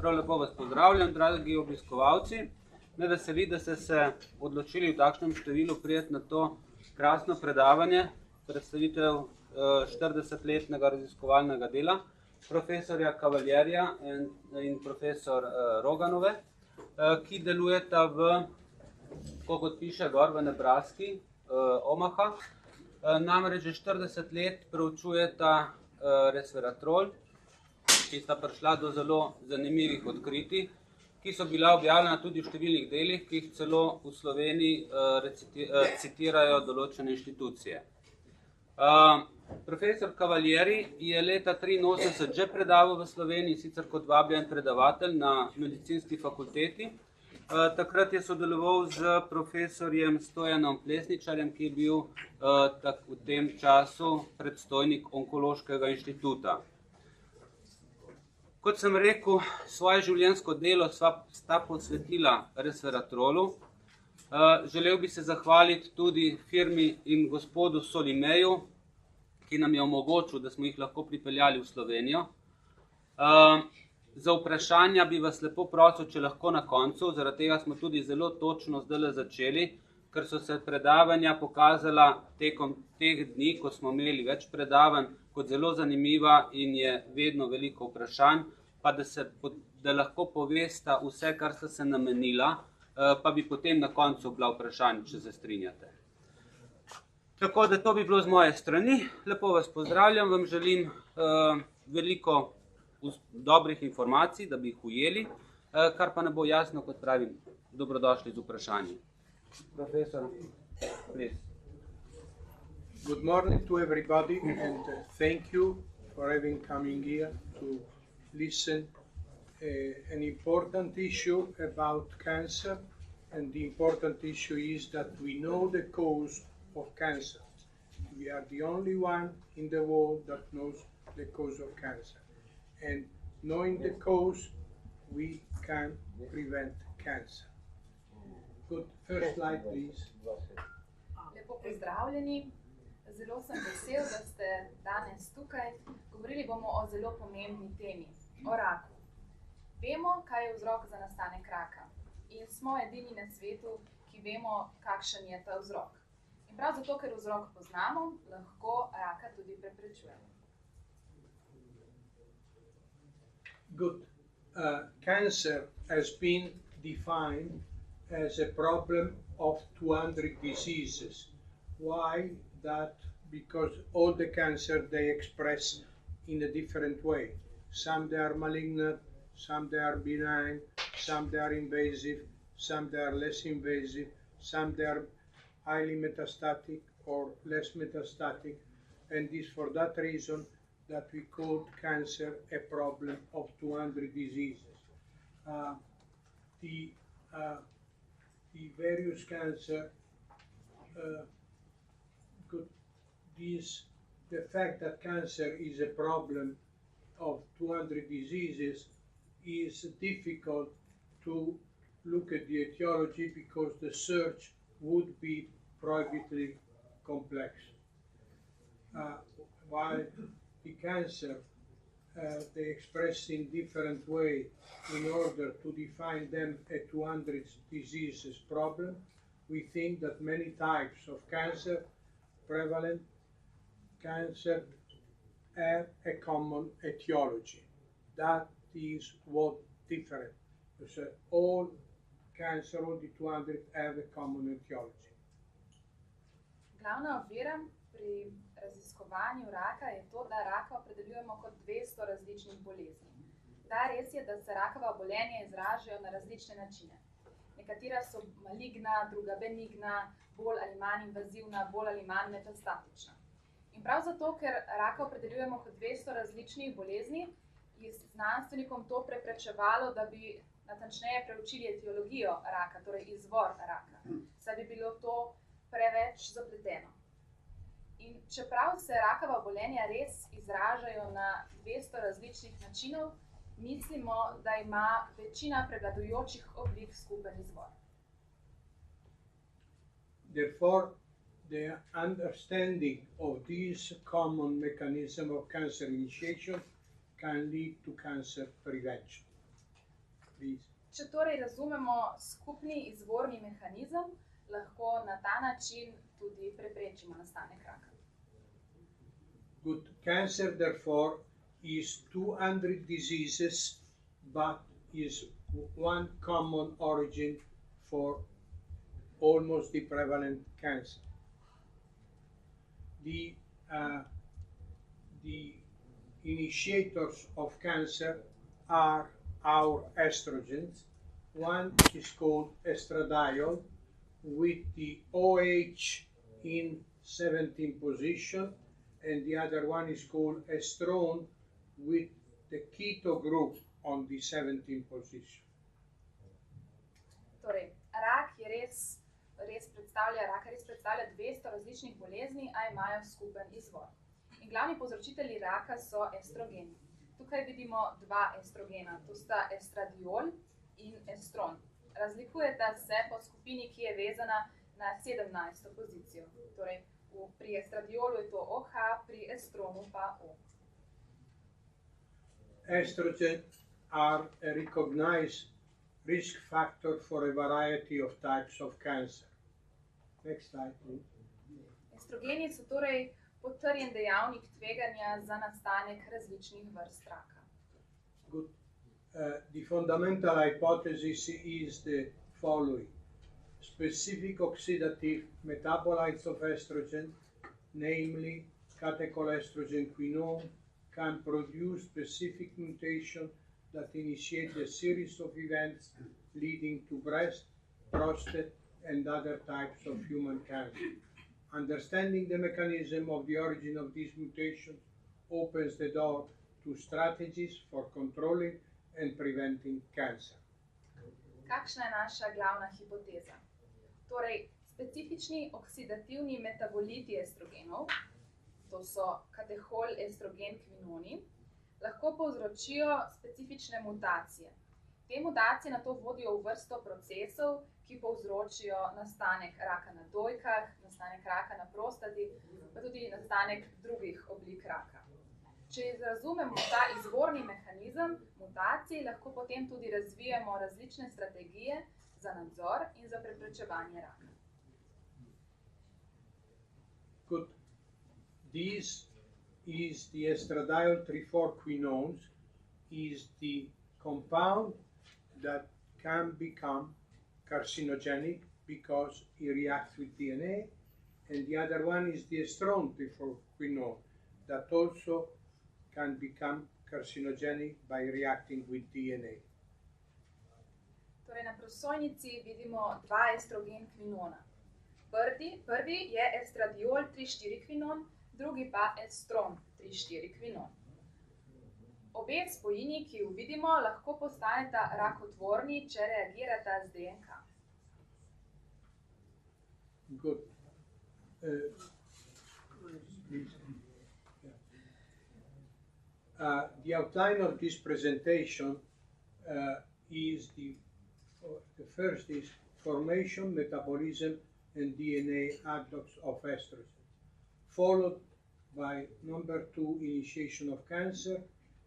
Prav lepo vas pozdravljam, dragi obiskovalci. Me veseli, da ste se odločili v takšnem številu priti na to krasno predavanje, predstavitev 40-letnega raziskovalnega dela profesorja Cavalierja in profesor Roganove, ki delujeta v, kot piše gor, v Nebraski, Omaha. Namreč že 40 let preučujeta resveratrol, ki sta prišla do zelo zanimivih odkritij, ki so bila objavljena tudi v številnih delih, ki jih celo v Sloveniji citirajo določene inštitucije. Profesor Cavalieri je leta 1983 že predaval v Sloveniji, sicer kot vabljen predavatelj na medicinski fakulteti. Takrat je sodeloval z profesorjem Stojanom Plesničarjem, ki je bil v tem času predstojnik Onkološkega inštituta. Kot sem rekel, svoje življenjsko delo sta posvetila resveratrolu. Želel bi se zahvaliti tudi firmi in gospodu Solimeju, ki nam je omogočil, da smo jih lahko pripeljali v Slovenijo. Za vprašanja bi vas lepo prosil, če lahko na koncu, zaradi tega smo tudi zelo točno zdaj začeli, ker so se predavanja pokazala tekom teh dni, ko smo imeli več predavanj, kot zelo zanimiva in je vedno veliko vprašanj, pa da lahko povesta vse, kar sta se namenila, pa bi potem na koncu bila vprašanja, če se strinjate. Tako da to bi bilo z moje strani. Lepo vas pozdravljam, vam želim veliko dobrih informacij, da bi jih ujeli, kar pa ne bo jasno, kot pravim, dobrodošli z vprašanji. Profesor, please. Good morning to everybody and thank you for having coming here to listen an important issue about cancer, and the important issue is that we know the cause of cancer. We are the only one in the world that knows the cause of cancer, and knowing the cause we can prevent cancer. Good, first slide please. Lepo pozdravljeni. Zelo sem vesel, da ste danes tukaj. Govorili bomo o zelo pomembni temi, o raku. Vemo, kaj je vzrok za nastanek raka in smo edini na svetu, ki vemo, kakšen je ta vzrok. In prav zato, ker vzrok poznamo, lahko raka tudi preprečujemo. Good. Cancer has been defined as a problem of 200 diseases. Why that? Because all the cancer they express in a different way. Some they are malignant, some they are benign, some they are invasive, some they are less invasive, some they are highly metastatic or less metastatic, and it's for that reason that we call cancer a problem of 200 diseases. The various cancer the fact that cancer is a problem of 200 diseases is difficult to look at the etiology because the search would be prohibitively complex. While the cancer they express in different way in order to define them a 200 diseases problem, we think that many types of cancer, prevalent cancer, have a common etiology. That is what different. So all cancer, all the 200 have a common etiology. Glavna ovira pri raziskovanju raka je to, da raka opredeljujemo kot 200 različnih bolezni. Da, res je, da se rakava obolenja izražajo na različne načine. Nekatera so maligna, druga benigna, bolj ali manj invazivna, bolj ali manj metastatična. In prav zato, ker raka opredeljujemo kot 200 različnih bolezni, je znanstvenikom to preprečevalo, da bi natančneje preučili etiologijo raka, torej izvor raka. Saj bi bilo to preveč zapleteno. In čeprav se rakava obolenja res izražajo na 200 različnih načinov, mislimo, da ima večina prevladujočih oblik skupen izvor. Therefore, the understanding of this common mechanism of cancer initiation can lead to cancer prevention. please. Če torej razumemo skupni izvorni mehanizem, lahko na ta način tudi preprečimo nastanek raka. Good. Cancer, therefore, is 200 diseases, but is one common origin for almost the prevalent cancer. The initiators of cancer are our estrogens. One is called estradiol with the OH in 17 position, and the other one is called estrone with the keto group on the 17 position. Torej, rak res predstavlja 200 različnih bolezni, a imajo skupen izvor. In glavni povzročitelji raka so estrogeni. Tukaj vidimo dva estrogena, to sta estradiol in estron. Razlikujeta se po skupini, ki je vezana na 17. pozicijo. Torej, pri estradiolu je to OH, pri estronu pa O. Estrogen are a recognized risk factor for a variety of types of cancer. Next slide, please. Estrogeni so torej potrjen dejavnik tveganja za nastanek različnih vrst raka. Good. The fundamental hypothesis is the following. Specific oxidative metabolites of estrogen, namely catechol-estrogen quinone, can produce specific mutation that initiate a series of events leading to breast, prostate, and other types of human cancer. Understanding the mechanism of the origin of these mutations opens the door to strategies for controlling and preventing cancer. Kakšna je naša glavna hipoteza? Torej, specifični oksidativni metaboliti estrogenov, to so katehol-estrogen quinoni, lahko povzročijo specifične mutacije. Te mutacije nato vodijo v vrsto procesov, ki povzročijo nastanek raka na dojkah, nastanek raka na prostati, pa tudi nastanek drugih oblik raka. Če razumemo ta izvorni mehanizem mutacij, lahko potem tudi razvijemo različne strategije za nadzor in za preprečevanje raka. Good. This is the estradiol 3,4-quinones, is the compound that can become carcinogenic because it reacts with DNA, and the other one is the estrone 3,4-quinone that also can become carcinogenic by reacting with DNA. Torej, na prosojnici vidimo dva estrogen quinona. Prvi je estradiol 3,4-quinon, drugi pa estron 3,4-quinon. Obe spojini, ki ju vidimo, lahko postaneta rakotvorni, če reagirata z DNK. Good. The outline of this presentation is the first is formation, metabolism, and DNA adducts of estrogen, followed by number 2, initiation of cancer,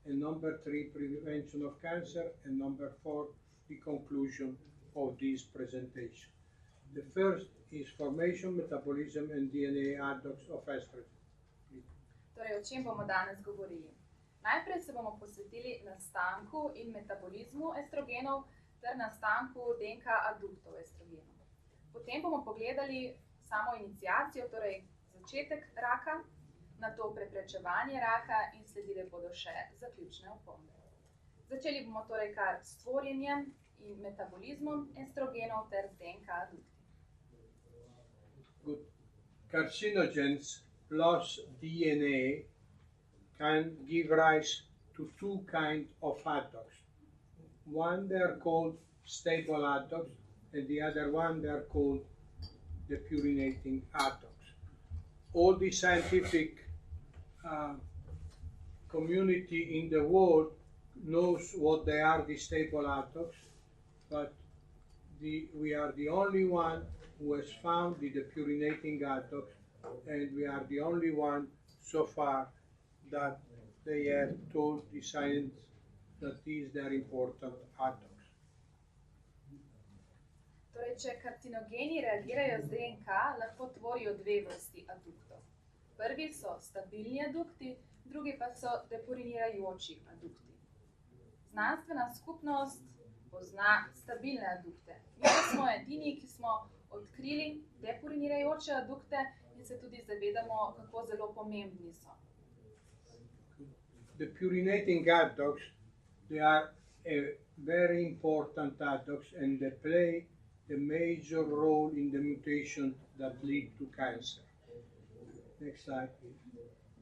and number 3, prevention of cancer, and number 4, the conclusion of this presentation. The first is formation, metabolism, and DNA adducts of estrogen. Torej, o čem bomo danes govorili? Najprej se bomo posvetili nastanku in metabolizmu estrogenov ter nastanku DNK aduktov estrogenov. Potem bomo pogledali samo iniciacijo, torej začetek raka, nato preprečevanje raka in sledile bodo še zaključne opombe. Začeli bomo torej kar s tvorjenjem in metabolizmom estrogenov ter z DNK adukti. Good. Carcinogens plus DNA can give rise to two kinds of adducts. One they are called stable adducts, and the other one they are called depurinating adducts. All the scientific community in the world knows what they are, the stable adducts, but we are the only one who has found the depurinating adducts, and we are the only one so far that they have told the science that these are important adducts. Torej, če karcinogeni reagirajo z DNK, lahko tvorijo dve vrsti aduktov. Prvi so stabilni adukti, drugi pa so depurinirajoči adukti. Znanstvena skupnost pozna stabilne adukte. Mi pa smo edini, ki smo odkrili depurinirajoče adukte in se tudi zavedamo, kako zelo pomembni so. The purinating adducts, they are a very important adducts and they play a major role in the mutation that lead to cancer. Next slide, please.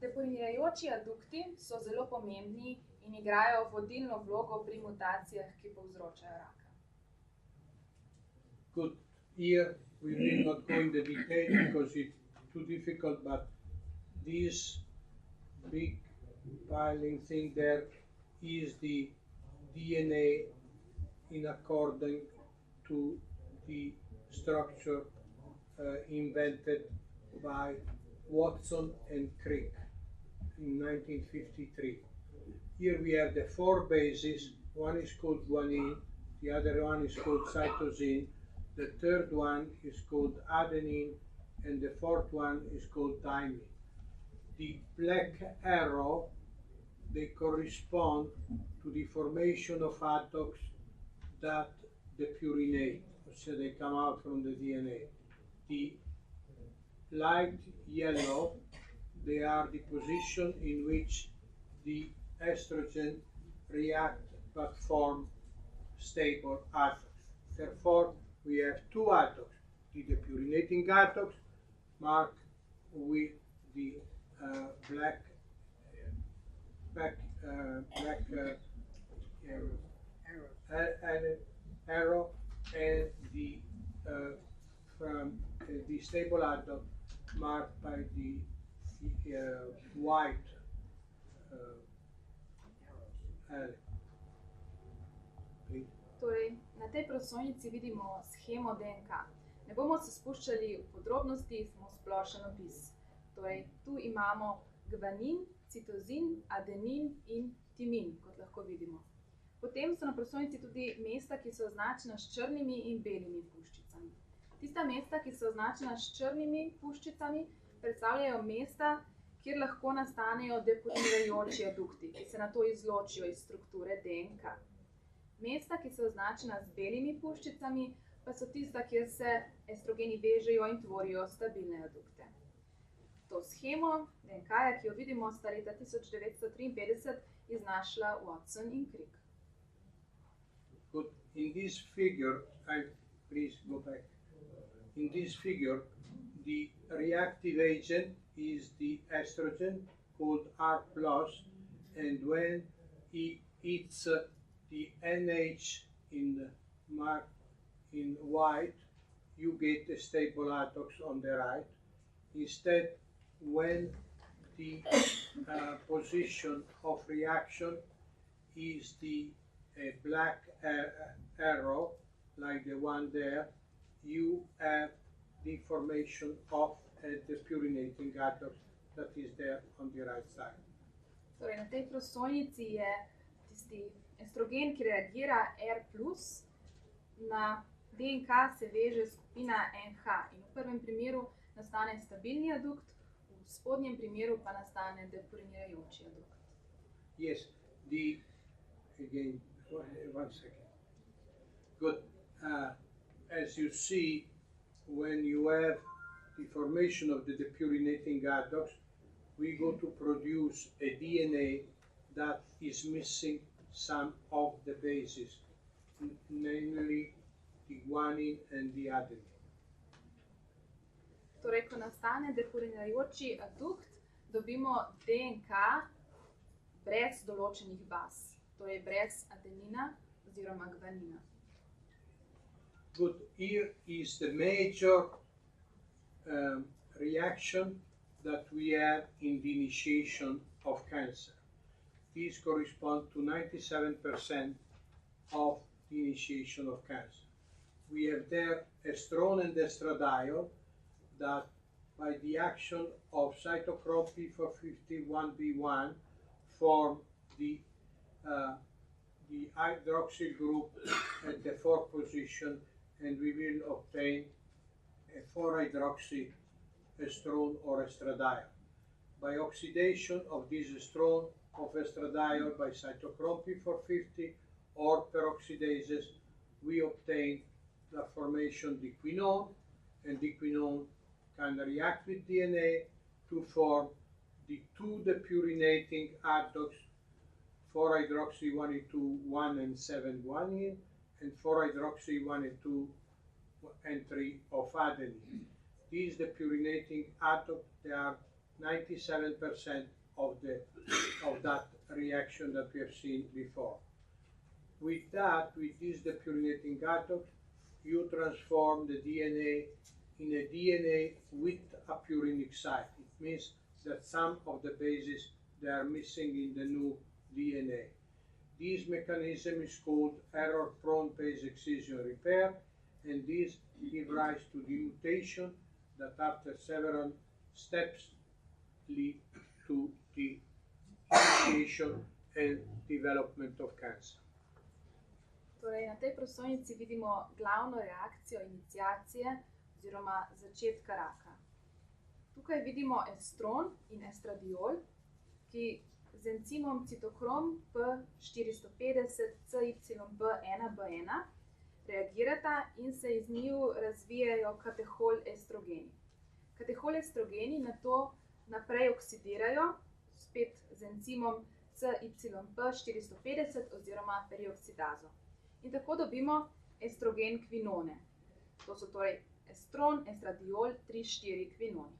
Depurinirajoči adukti so zelo pomembni in igrajo vodilno vlogo pri mutacijah, ki povzročajo raka. Good. Here we will not go into detail because it's too difficult, but this big piling thing there is the DNA in accordance to the structure invented by Watson and Crick in 1953. Here we have the four bases. One is called guanine, the other one is called cytosine, the third one is called adenine, and the fourth one is called thymine. The black arrow, they correspond to the formation of adducts that depurinate, so they come out from the DNA. The light yellow, they are the position in which the estrogen react but form stable adducts. Therefore, we have two adducts, the depurinating adducts marked with the black arrow, and the stable adduct marked by the white arrow. Torej, na tej prosojnici vidimo shemo DNK. Ne bomo se spuščali v podrobnosti, samo splošen opis. Torej, tu imamo gvanin, citozin, adenin in timin, kot lahko vidimo. Potem so na prosojnici tudi mesta, ki so označena s črnimi in belimi puščicami. Tista mesta, ki so označena s črnimi puščicami, predstavljajo mesta, kjer lahko nastanejo depurinirajoči adukti, ki se nato izločijo iz strukture DNK. Mesta, ki so označena z belimi puščicami, pa so tista, kjer se estrogeni vežejo in tvorijo stabilne adukte. To shemo DNK-ja, ki jo vidimo, sta leta 1953 iznašla Watson in Crick. Good. In this figure, please go back. In this figure, the reactive agent is the estrogen called R+, and when it's the NH marked in white, you get the stable adducts on the right. Instead, when the position of reaction is the black arrow, like the one there, you have the formation of the purinating adduct that is there on the right side. Torej, na tej prosojnici je tisti estrogen, ki reagira R+, na DNK se veže skupina NH in v prvem primeru nastane stabilni adukt, v spodnjem primeru pa nastane depurinirajoči adukt. Yes, again, one second. Good. As you see, when you have the formation of the depurinating adducts, we go to produce a DNA that is missing some of the bases, namely the guanine and the adenine. Torej, ko nastane depurinirajoči adukt, dobimo DNK brez določenih baz, torej brez adenina oziroma gvanina. Good. Here is the major reaction that we have in the initiation of cancer. These correspond to 97% of the initiation of cancer. We have there estrone and estradiol that by the action of cytochrome P451B1 form the hydroxyl group at the fourth position and we will obtain a 4-hydroxyestrone or estradiol. By oxidation of this estrone of estradiol by cytochrome P450 or peroxidases, we obtain the formation diquinone, and diquinone can react with DNA to form the two depurinating adducts 4-hydroxy 1,2,1 and 7-guanine and 4-hydroxy 1 and 2 and 3 of adenine. These depurinating adducts, they are 97% of that reaction that we have seen before. With that, with this depurinating adduct, you transform the DNA in a DNA with a purinic site. It means that some of the bases they are missing in the new DNA. This mechanism is called error-prone base excision repair, and this gives rise to the mutation that after several steps lead to the initiation and development of cancer. Torej, na tej prosojnici vidimo glavno reakcijo iniciacije oziroma začetka raka. Tukaj vidimo estron in estradiol, ki z encimom citokrom P450 CYP1B1 reagirata in se iz njiju razvijajo katehol estrogeni. Katehol estrogeni nato naprej oksidirajo spet z encimom CYP450 oziroma perioksidazo. In tako dobimo estrogen kvinone. To so torej estron, estradiol, 3,4 kvinoni.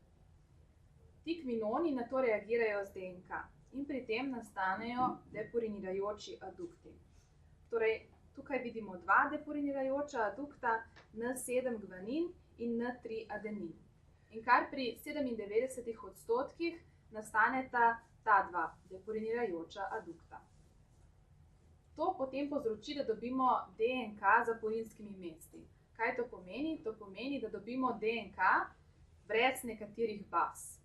Ti kvinoni nato reagirajo z DNK in pri tem nastanejo depurinirajoči adukti. Torej, tukaj vidimo dva depurinirajoča adukta, N7-gvanin in N3-adenin. In kar pri 97% nastaneta ta dva depurinirajoča adukta. To potem povzroči, da dobimo DNK za porinskimi mesti. Kaj to pomeni? To pomeni, da dobimo DNK brez nekaterih baz.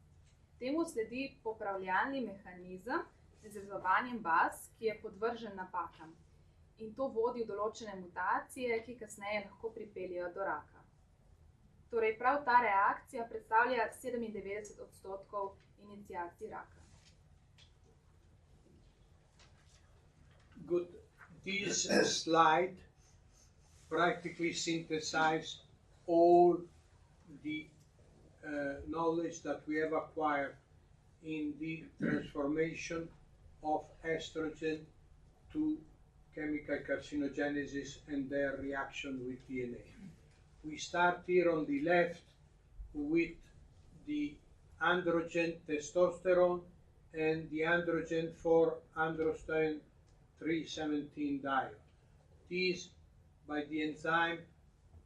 Temu sledi popravljalni mehanizem z izrezovanjem baz, ki je podvržen napakam. In to vodi v določene mutacije, ki kasneje lahko pripeljejo do raka. Torej, prav ta reakcija predstavlja 97% iniciacij raka. Good. This slide practically synthesizes all the knowledge that we have acquired in the transformation of estrogen to chemical carcinogenesis and their reaction with DNA. We start here on the left with the androgen testosterone and the androgen 4-androsten 317 diol. These, by the enzyme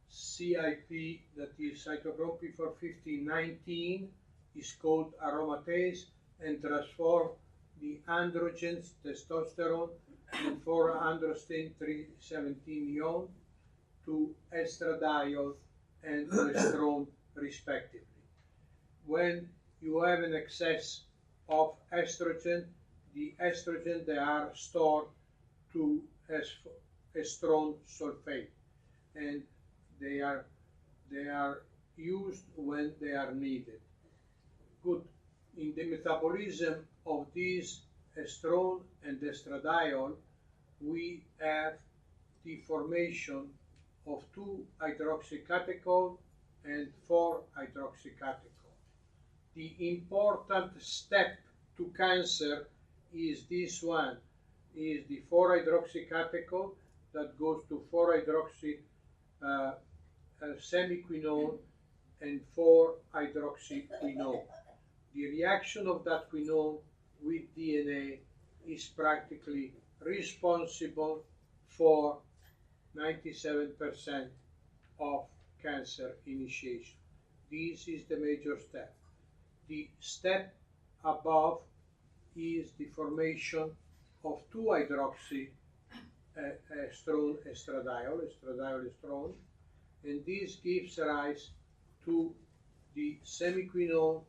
CIP, that is cytochrome P450 is called aromatase and transform the androgens, testosterone, and 4-androsten 317 ion to estradiol and estrone respectively. When you have an excess of estrogen, the estrogen, they are stored to estrone sulfate, and they are used when they are needed. Good. In the metabolism of these estrone and estradiol, we have the formation of 2-hydroxycatechol and 4-hydroxycatechol. The important step to cancer is this one, is the 4-hydroxycatechol that goes to 4-hydroxy semiquinone and 4-hydroxyquinone. The reaction of that quinone with DNA is practically responsible for 97% of cancer initiation. This is the major step. The step above is the formation of 2-hydroxy estrone estradiol, estrone, and this gives rise to the semiquinone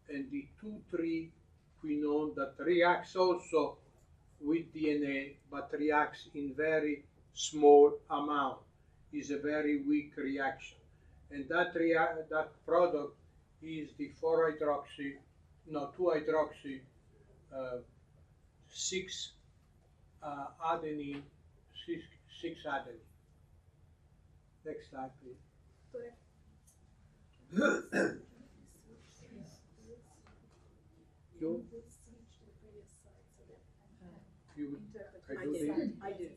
and the 2,3-quinone that reacts also with DNA, but reacts in very small amount. is a very weak reaction. And that product is the 2-hydroxy 6 adenine, 6 adenine. Next slide, please. Torej, You, I do this. I do.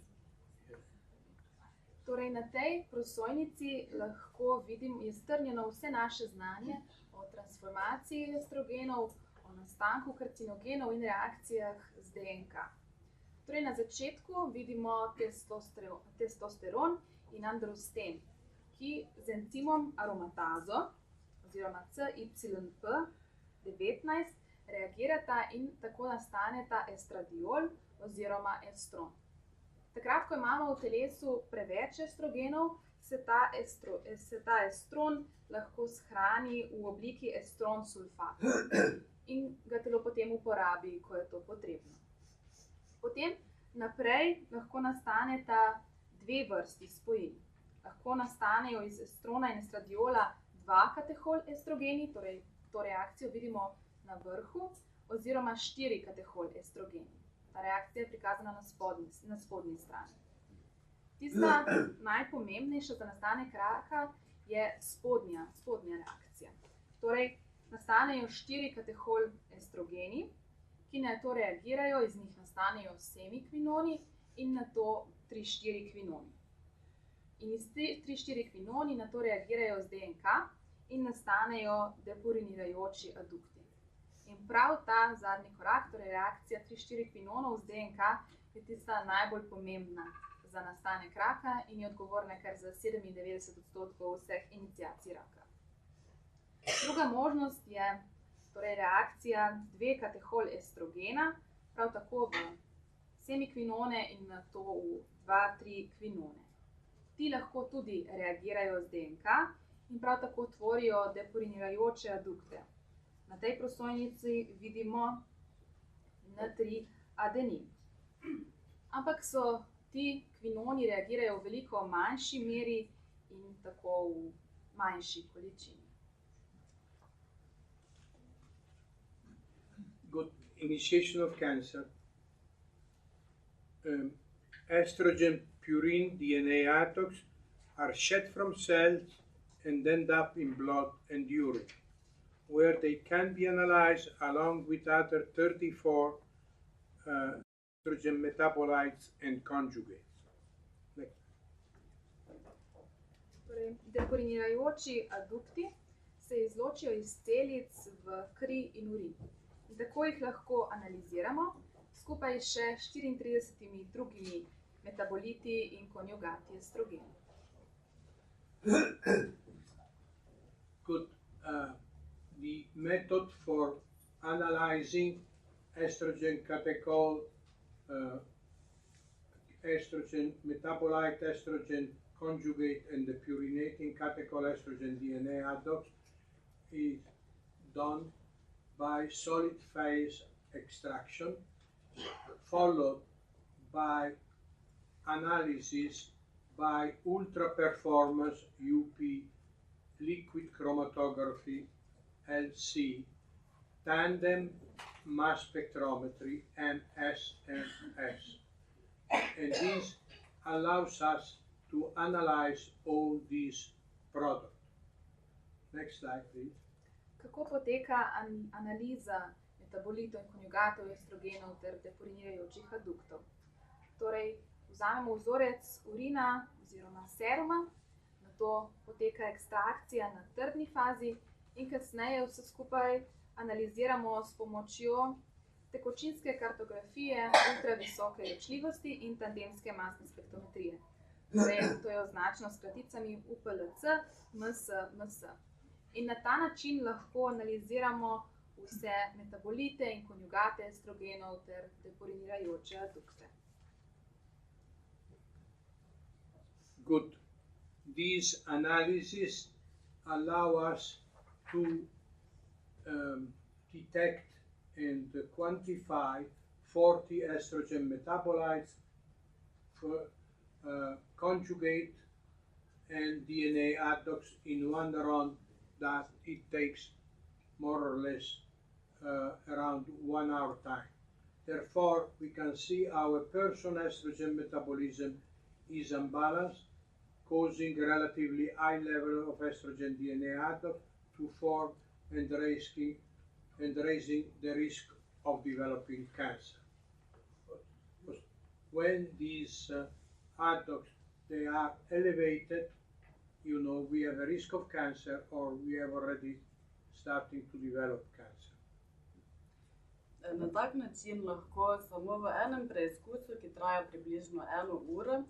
Torej, na tej prosojnici lahko vidim, je strnjeno vse naše znanje o transformaciji estrogenov, o nastanku karcinogenov in reakcijah z DNK. Torej, na začetku vidimo testosteron in androsten, ki z encimom aromatazo oziroma CYP19 reagirata in tako nastaneta estradiol oziroma estron. Takrat, ko imamo v telesu preveč estrogenov, se ta estron lahko shrani v obliki estron sulfata in ga telo potem uporabi, ko je to potrebno. Potem naprej lahko nastaneta dve vrsti spojin. Lahko nastanejo iz estrona in estradiola 2 katehol estrogeni, torej to reakcijo vidimo na vrhu, oziroma 4 katehol estrogeni. Ta reakcija je prikazana na spodnji strani. Tista najpomembnejša za nastanek raka je spodnja reakcija. Torej, nastanejo 4 katehol estrogeni, ki na to reagirajo, iz njih nastanejo semikvinoni in na to 3-4 kvinoni. In iz 3-4 kvinoni na to reagirajo z DNK in nastanejo depurinirajoči adukti. In prav ta zadnji korak, torej reakcija 3-4 kvinonov z DNK, je tista najbolj pomembna za nastanek raka in je odgovorna kar za 97% vseh iniciacij raka. Druga možnost je torej reakcija 2 katehol estrogena, prav tako v semikvinone in na to v 2-3 kvinone. Ti lahko tudi reagirajo z DNK in prav tako tvorijo depurinirajoče adukte. Na tej prosojnici vidimo N3 adenin. Ampak so ti kvinoni reagirajo v veliko manjši meri in tako v manjši količini. Good initiation of cancer. Estrogen purine DNA atoms are shed from cells and end up in blood and urine, where they can be analyzed along with other 34 estrogen metabolites and conjugates. Next. Torej, depurinirajoči adukti se izločijo iz celic v kri in urin. In tako jih lahko analiziramo skupaj še 34 drugimi metaboliti in konjugati estrogena. Good. The method for analyzing estrogen catechol, estrogen metabolite, estrogen conjugate, and the purinating catechol estrogen DNA adducts is done by solid phase extraction, followed by analysis by ultra performance UP liquid chromatography LC tandem mass spectrometry MSMS, and this allows us to analyze all these products. Next slide, please. Kako poteka analiza metabolitov in konjugatov estrogenov ter depurinirajočih aduktov? Torej, vzamemo vzorec urina oziroma seruma, nato poteka ekstrakcija na trdni fazi in kasneje vse skupaj analiziramo s pomočjo tekočinske kartografije ultravisoke ločljivosti in tandemske masne spektrometrije. Torej, to je označeno s kraticami UPLC, MS, MS. In na ta način lahko analiziramo vse metabolite in konjugate estrogenov ter depurinirajoče adukte. Good. These analyses allow us to detect and quantify 40 estrogen metabolites, for conjugate and DNA adducts in one run that it takes more or less around 1 hour time. Therefore, we can see how a person's estrogen metabolism is unbalanced, causing relatively high level of estrogen DNA adduct to form and raising the risk of developing cancer. When these adducts they are elevated, you know, we have a risk of cancer or we have already starting to develop cancer. Na tak način lahko samo v enem preizkusu, ki traja približno 1 uro,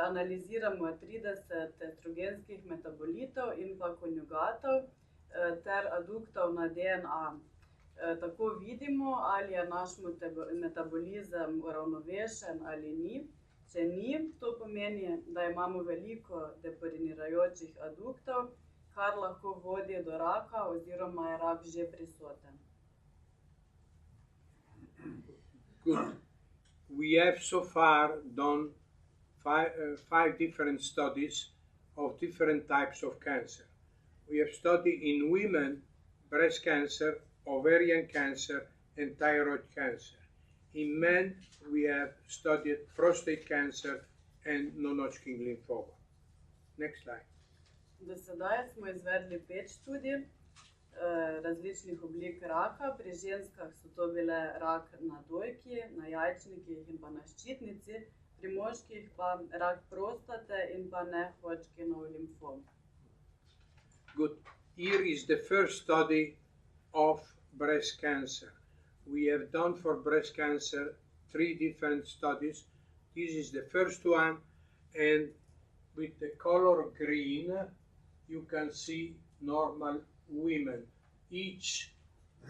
analiziramo 30 estrogenskih metabolitov in pa konjugatov ter aduktov na DNA. Tako vidimo, ali je naš metabolizem uravnovešen ali ni. Če ni, to pomeni, da imamo veliko deporinirajočih aduktov, kar lahko vodi do raka oziroma je rak že prisoten. Good. We have so far done five different studies of different types of cancer. We have studied in women breast cancer, ovarian cancer, and thyroid cancer. In men, we have studied prostate cancer and non-Hodgkin lymphoma. Next slide. Do sedaj smo izvedli 5 študij različnih oblik raka. Pri ženskah so to bile rak na dojki, na jajčnikih in pa na ščitnici, pri moških pa rak prostate in pa ne-Hodgkinov limfom. Good. Here is the first study of breast cancer. We have done for breast cancer 3 different studies. This is the first one, and with the color green, you can see normal women. Each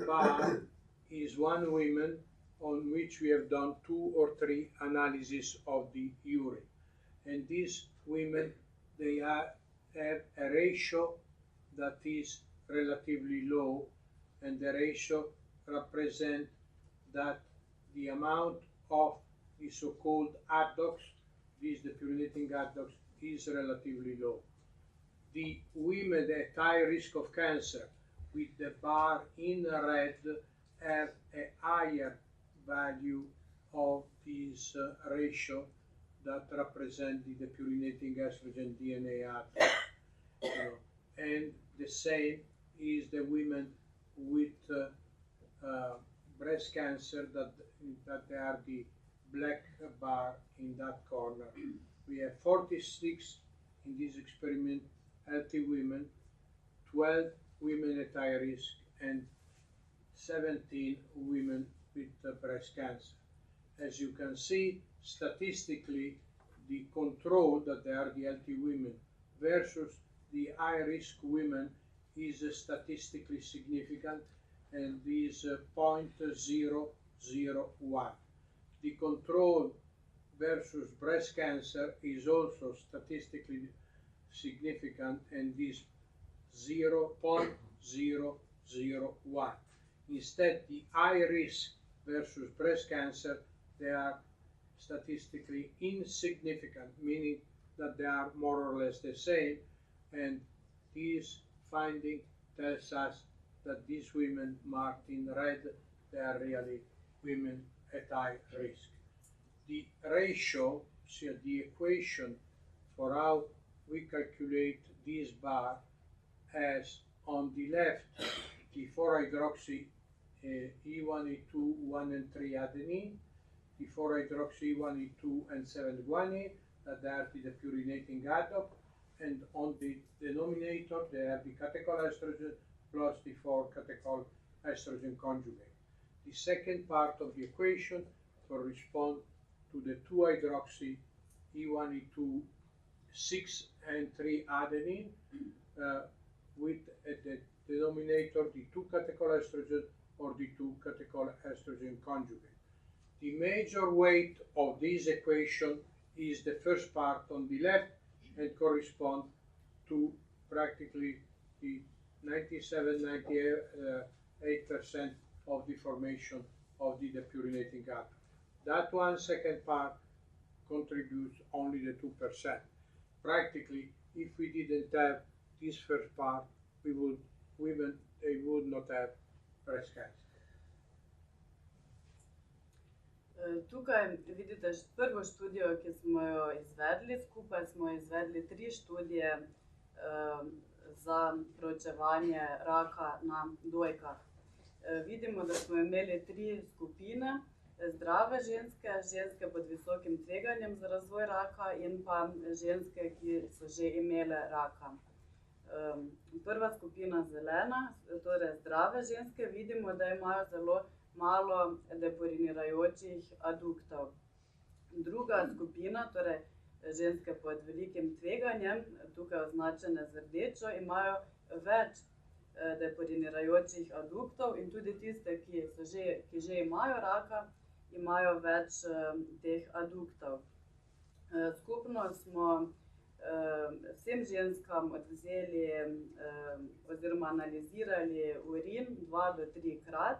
bar is one woman on which we have done 2 or 3 analyses of the urine. And these women, they have a ratio that is relatively low, and the ratio represents that the amount of the so-called adducts, these depurinating adducts, is relatively low. The women at high risk of cancer with the bar in red have a higher value of this ratio that represent the depurinating estrogen DNA adduct. And the same is the women with breast cancer that they are the black bar in that corner. We have 46 in this experiment healthy women, 12 women at high risk, and 17 women with breast cancer. As you can see, statistically, the control that they are the healthy women versus the high risk women is statistically significant, and is 0.001. The control versus breast cancer is also statistically significant, and is 0.001. Instead, the high risk versus breast cancer, they are statistically insignificant, meaning that they are more or less the same, and this finding tells us that these women marked in red, they are really women at high risk. The ratio, the equation for how we calculate this bar has on the left the 4-hydroxy E1, E2, 1 and 3 adenine, the 4-hydroxy E1, E2 and 7-guanine, that are the depurinating adduct, and on the denominator they have the catechol estrogen plus the 4-catechol estrogen conjugate. The second part of the equation corresponds to the 2-hydroxy E1, E2, 6 and 3 adenine with the denominator the 2-catechol estrogen or the 2-catechol estrogen conjugate. The major weight of this equation is the first part on the left and correspond to practically the 97-98% of the formation of the depurinating adduct. That one second part contributes only the 2%. practically, if we didn't have this first part, women would not have breast cancer. Tukaj vidite prvo študijo, ki smo jo izvedli. Skupaj smo izvedli 3 študije za proučevanje raka na dojkah. Vidimo, da smo imeli 3 skupine. Zdrave ženske, ženske pod visokim tveganjem za razvoj raka in pa ženske, ki so že imele raka. Prva skupina zelena, torej zdrave ženske, vidimo, da imajo zelo malo deporinirajočih aduktov. Druga skupina, torej ženske pod velikim tveganjem, tukaj označene z rdečo, imajo več deporinirajočih aduktov in tudi tiste, ki že imajo raka, imajo več teh aduktov. Skupno smo vsem ženskam odvzeli oziroma analizirali urin 2 do 3 krat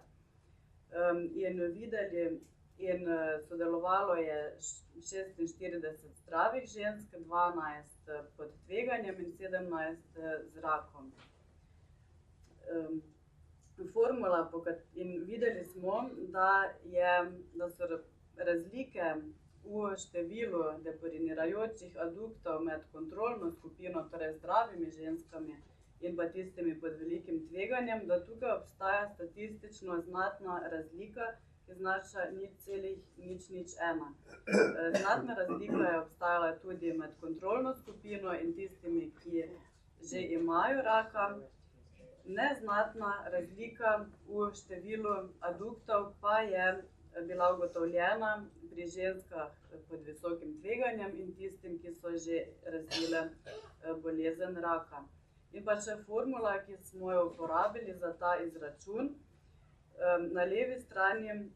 in videli, in sodelovalo je 46 zdravih žensk, 12 pod tveganjem in 17 z rakom. Formula, in videli smo, da so razlike v številu deporinirajočih aduktov med kontrolno skupino, torej zdravimi ženskami in pa tistimi pod velikim tveganjem, da tukaj obstaja statistično znatna razlika, ki znaša 0,001. Znatna razlika je obstajala tudi med kontrolno skupino in tistimi, ki že imajo raka. Neznatna razlika v številu aduktov pa je bila ugotovljena pri ženskah pod visokim tveganjem in tistim, ki so že razvile bolezen raka. In pa še formula, ki smo jo uporabili za ta izračun. Na levi strani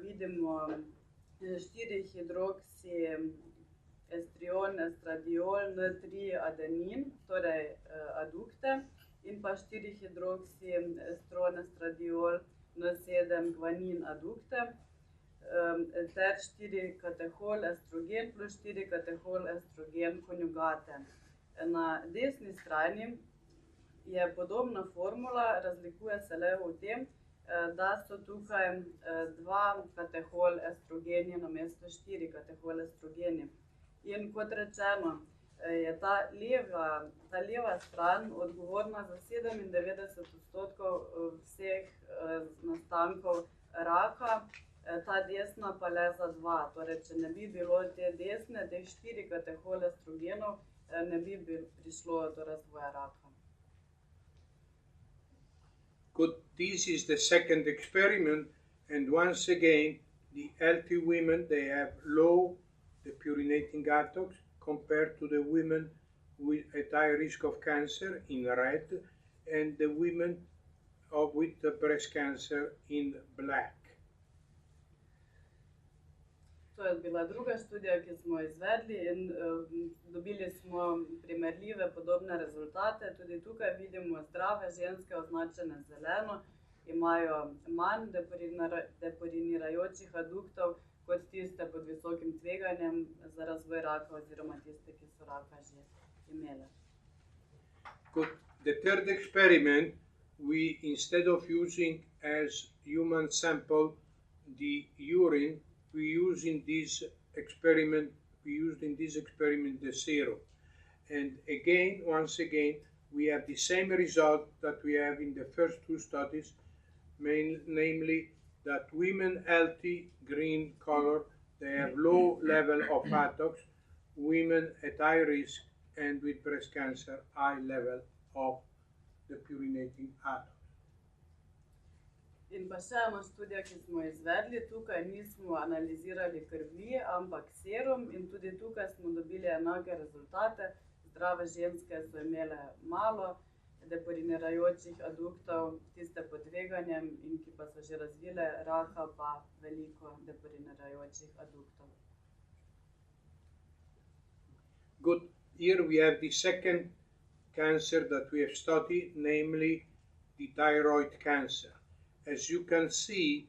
vidimo 4-hidroksi estriol, estradiol, N3 adenin, torej adukte, in pa 4-hidroksi estrol, estradiol, N7 guanin adukte, ter 4-katehol estrogen plus 4-katehol estrogen konjugate. Na desni strani je podobna formula, razlikuje se le v tem, da so tukaj 2 katehol estrogeni namesto 4 katehol estrogeni. In kot rečeno, je ta leva stran odgovorna za 97% vseh nastankov raka, ta desna pa le za 2. Torej, če ne bi bilo te desne, teh 4 katehol estrogenov, ne bi prišlo do razvoja raka. Good. This is the second experiment, and once again, the healthy women, they have low depurinating adducts compared to the women at high risk of cancer in red, and the women with the breast cancer in black. To je bila druga študija, ki smo izvedli in dobili smo primerljive podobne rezultate. Tudi tukaj vidimo zdrave ženske označene zeleno, imajo manj deporinirajočih aduktov kot tiste pod visokim tveganjem za razvoj raka oziroma tiste, ki so raka že imele. Good. The third experiment, we instead of using as human sample the urine, we used in this experiment the serum. And again, once again, we have the same result that we have in the first 2 studies, namely that women healthy, green color, they have low level of adducts, women at high risk and with breast cancer, high level of depurinating adducts. In pa še ena študija, ki smo izvedli, tukaj nismo analizirali krvi, ampak serum in tudi tukaj smo dobili enake rezultate. Zdrave ženske so imele malo deporinirajočih aduktov, tiste pod tveganjem in ki pa so že razvile raka, pa veliko deporinirajočih aduktov. Good. Here we have the second cancer that we have studied, namely the thyroid cancer. As you can see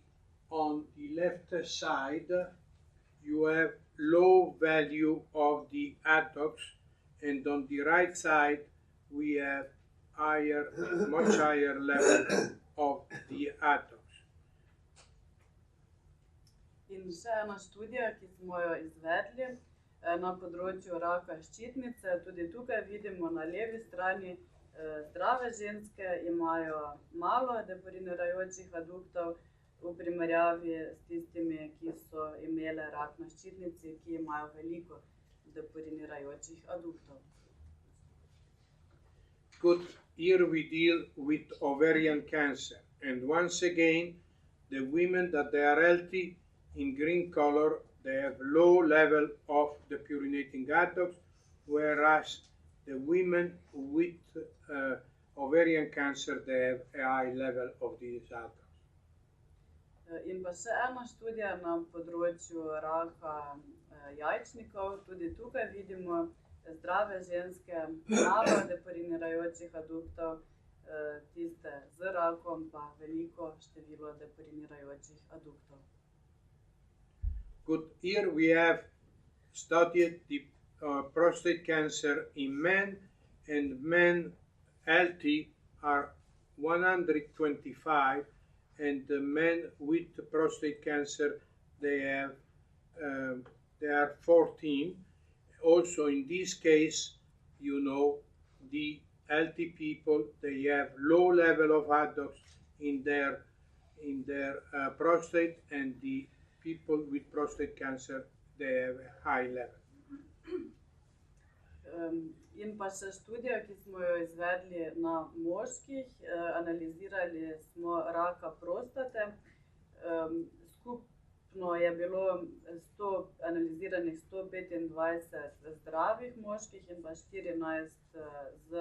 on the left side, you have low value of the adducts and on the right side we have much higher level of the atoms. In še ena študija, ki smo jo izvedli na področju raka ščitnice, tudi tukaj vidimo na levi strani zdrave ženske imajo malo depurinirajočih aduktov v primerjavi s tistimi, ki so imele rak na ščitnici, ki imajo veliko depurinirajočih aduktov. Good. Here we deal with ovarian cancer, and once again, the women that they are healthy in green color, they have low level of depurinating adducts, whereas the women with ovarian cancer, they have a high level of these adducts. In pa še ena študija na področju raka jajčnikov, tudi tukaj vidimo zdrave ženske, malo depurinirajočih aduktov, tiste z rakom pa veliko število depurinirajočih aduktov. Good. Here we have studied the prostate cancer in men, and men healthy are 125, and the men with prostate cancer, they are 14. Also in this case, you know, the healthy people, they have low level of adducts in their prostate, and the people with prostate cancer, they have a high level. In pa še študija, ki smo jo izvedli na moških, analizirali smo raka prostate. Skupno je bilo analiziranih 125 zdravih moških in pa 14 z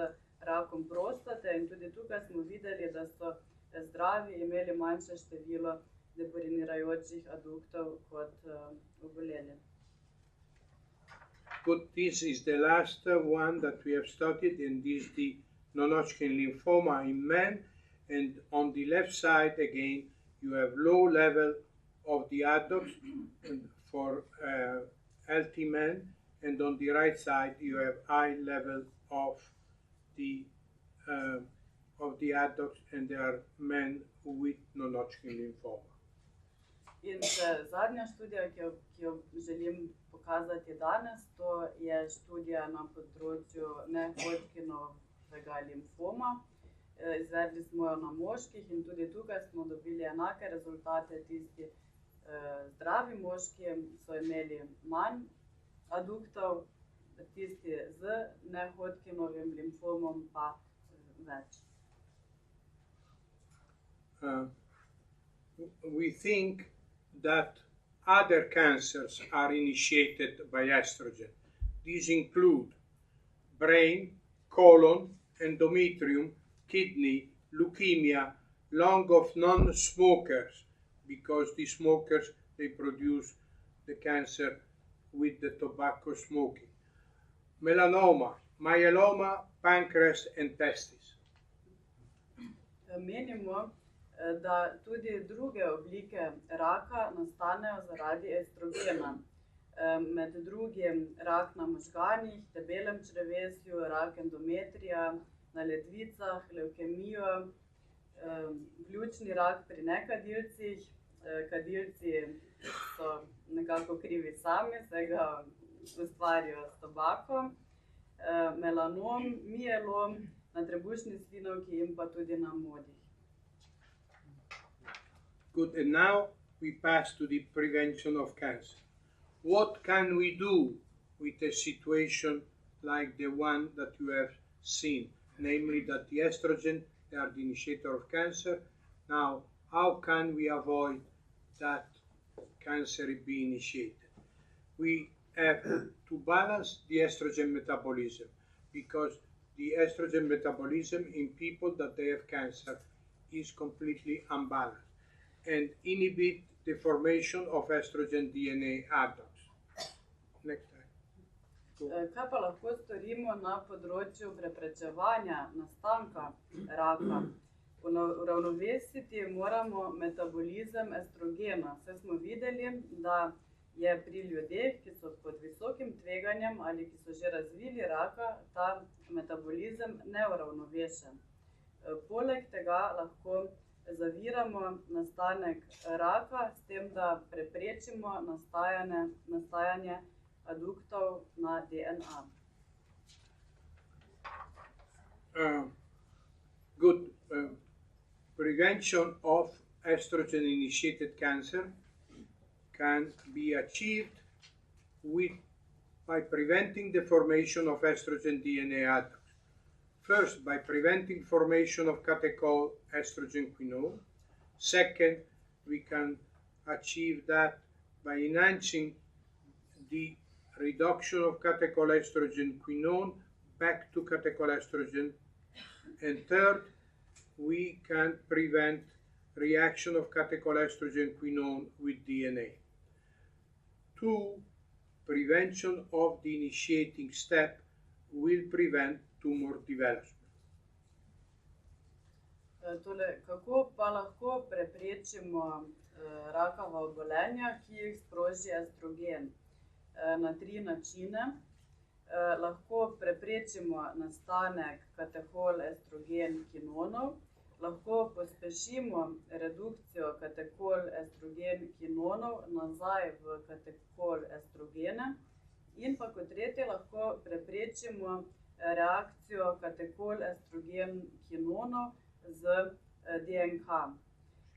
rakom prostate. In tudi tukaj smo videli, da so zdravi imeli manjše število depurinirajočih aduktov kot oboleli. But this is the last one that we have studied, and this is the non-Hodgkin lymphoma in men. And on the left side, again, you have low level of the adducts for healthy men, and on the right side, you have high level of the adducts, and they are men with non-Hodgkin lymphoma. In še zadnja študija, ki jo želim pokazati danes, to je študija na področju ne-Hodgkinovega limfoma. Izvedli smo jo na moških in tudi tukaj smo dobili enake rezultate. Tisti zdravi moški so imeli manj aduktov, tisti z ne-Hodgkinovim limfomom pa več. We think that other cancers are initiated by estrogen. These include brain, colon, endometrium, kidney, leukemia, lung of non-smokers, because the smokers, they produce the cancer with the tobacco smoking. Melanoma, myeloma, pancreas, and testes. Menimo, da tudi druge oblike raka nastanejo zaradi estrogena. Med drugim rak na možganih, debelem črevesju, rak endometrija, na ledvicah, levkemijo, pljučni rak pri nekadilcih. Kadilci so nekako krivi sami, se ga ustvarijo s tobakom. Melanom, mielom, na trebušni slinavki in pa tudi na modih. Good, and now we pass to the prevention of cancer. What can we do with a situation like the one that you have seen, namely that the estrogen, they are the initiator of cancer. Now, how can we avoid that cancer be initiated? We have to balance the estrogen metabolism, because the estrogen metabolism in people that they have cancer is completely unbalanced and inhibit the formation of estrogen DNA adducts. Next time. Kaj pa lahko storimo na področju preprečevanja nastanka raka? Uravnovesiti moramo metabolizem estrogena. Saj smo videli, da je pri ljudeh, ki so pod visokim tveganjem ali ki so že razvili raka, ta metabolizem neuravnovešen. Poleg tega lahko zaviramo nastanek raka s tem, da preprečimo nastajanje aduktov na DNA. Good. Prevention of estrogen-initiated cancer can be achieved by preventing the formation of estrogen DNA adducts. First, by preventing formation of catechol estrogen quinone. Second, we can achieve that by enhancing the reduction of catechol estrogen quinone back to catechol estrogen. And third, we can prevent reaction of catechol estrogen quinone with DNA. 2. Prevention of the initiating step will prevent tumor development. Tole, kako pa lahko preprečimo rakava obolenja, ki jih sproži estrogen? Na 3 načine. Lahko preprečimo nastanek katehol estrogen kinonov, lahko pospešimo redukcijo katehol estrogen kinonov nazaj v katehol estrogene in pa kot tretje lahko preprečimo reakcijo katehol estrogen kinonov z DNK.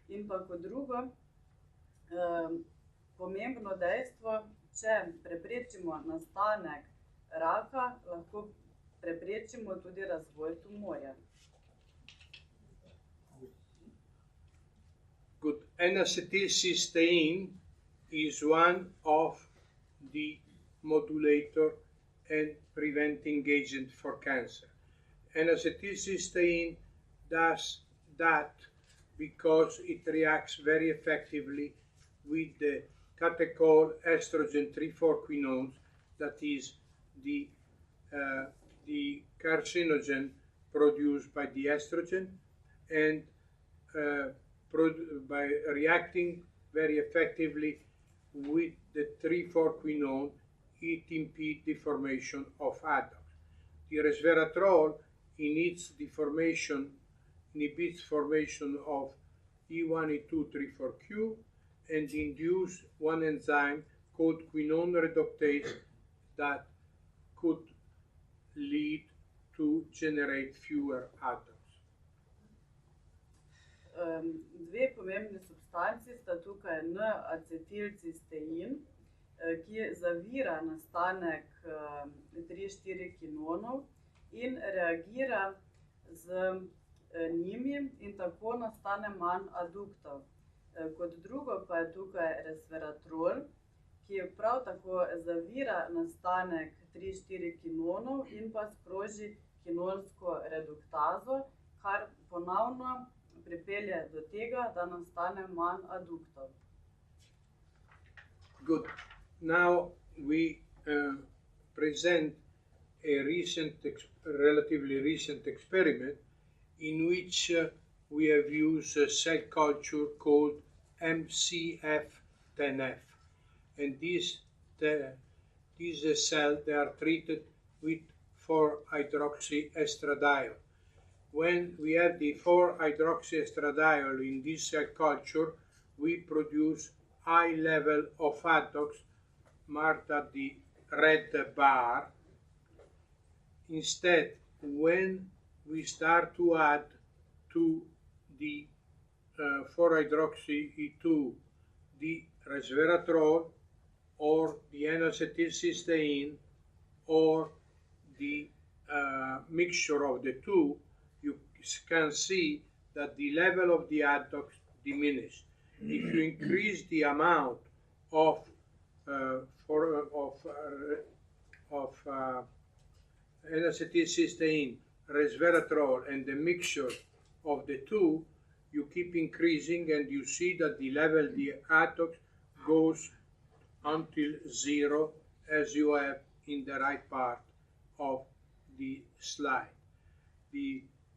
In pa kot drugo, pomembno dejstvo, če preprečimo nastanek raka, lahko preprečimo tudi razvoj tumorja. Good. N-acetylcysteine is one of the modulator and preventing agent for cancer. N-acetylcysteine does that because it reacts very effectively with the catechol estrogen 3,4 quinones, that is the carcinogen produced by the estrogen, and by reacting very effectively with the 3,4 quinone, it impedes the formation of adducts. The resveratrol inhibits formation of E1, E2, 3,4Q, and induce one enzyme called quinone reductase that could lead to generate fewer adducts. Dve pomembni substanci sta tukaj N-acetilcistein, ki zavira nastanek 3,4 kinonov in reagira z njimi in tako nastane manj aduktov. Kot drugo pa je tukaj resveratrol, ki prav tako zavira nastanek 3,4 kinonov in pa sproži kinonsko reduktazo, kar ponovno pripelje do tega, da nastane manj aduktov. Good. Now we present a relatively recent experiment in which we have used a cell culture called MCF10F. And these cells, they are treated with 4-hydroxyestradiol. When we have the 4-hydroxyestradiol in this cell culture, we produce high level of adducts marked at the red bar. Instead, when we start to add to the 4-hydroxy-E2 the resveratrol or the N-acetylcysteine or the mixture of the two, you can see that the level of the adducts diminishes. If you increase the amount of N-acetylcysteine, resveratrol, and the mixture of the two, you keep increasing, and you see that the level of the adduct goes until 0, as you have in the right part of the slide.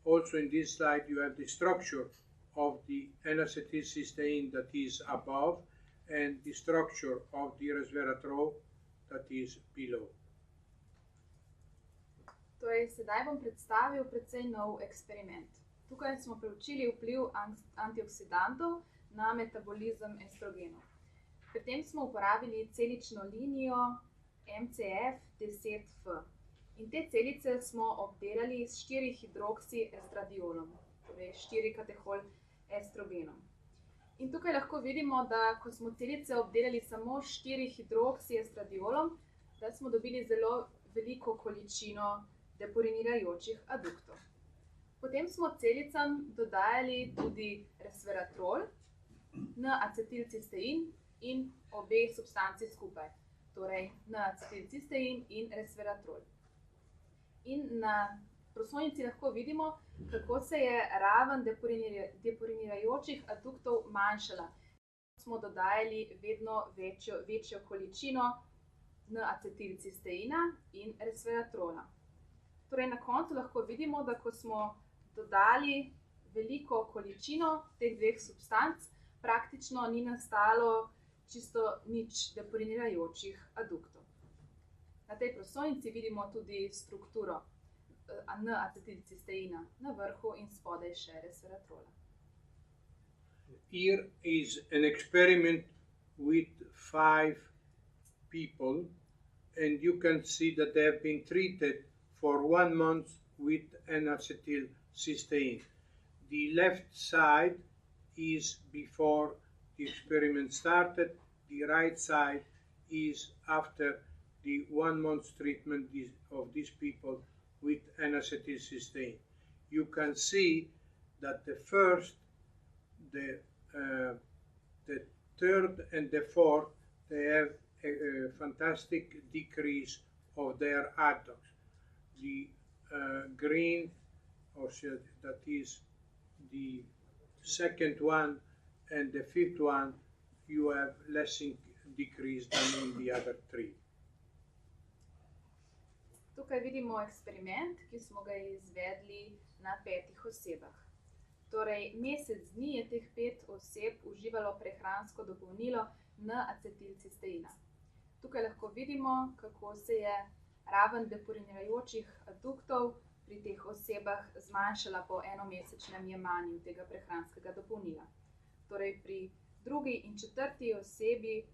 Also in this slide you have the structure of the N-acetylcysteine that is above, and the structure of the resveratrol that is below. Torej, sedaj bom predstavil precej nov eksperiment. Tukaj smo preučili vpliv antioksidantov na metabolizem estrogenov. Pri tem smo uporabili celično linijo MCF10F. In te celice smo obdelali s 4-hidroksiestradiolom, torej 4-katehol estrogenom. In tukaj lahko vidimo, da ko smo celice obdelali samo s 4-hidroksiestradiolom, da smo dobili zelo veliko količino depurinirajočih aduktov. Potem smo celicam dodajali tudi resveratrol, N-acetilcistein in obe substanci skupaj, torej N-acetilcistein in resveratrol. In na prosojnici lahko vidimo, kako se je raven depurinirajočih aduktov manjšala. Smo dodajali vedno večjo količino N-acetilcisteina in resveratrola. Torej, na koncu lahko vidimo, da ko smo dodali veliko količino teh dveh substanc, praktično ni nastalo čisto nič depurinirajočih aduktov. Na tej prosojnici vidimo tudi strukturo N-acetilcisteina na vrhu in spodaj še resveratrola. Here is an experiment with 5 people, and you can see that they have been treated for 1 month with N-acetylcysteine. The left side is before the experiment started, the right side is after the 1 month treatment of these people with N-acetylcysteine. You can see that the first, the third and the fourth, they have a fantastic decrease of their adducts. The green, that is the second one, and the fifth one, you have less decrease than in the other 3. Tukaj vidimo eksperiment, ki smo ga izvedli na 5 osebah. Torej, mesec dni je teh 5 oseb uživalo prehransko dopolnilo N-acetilcisteina. Tukaj lahko vidimo, kako se je raven depurinirajočih aduktov pri teh osebah zmanjšala po enomesečnem jemanju tega prehranskega dopolnila. Torej, pri drugi in četrti osebi,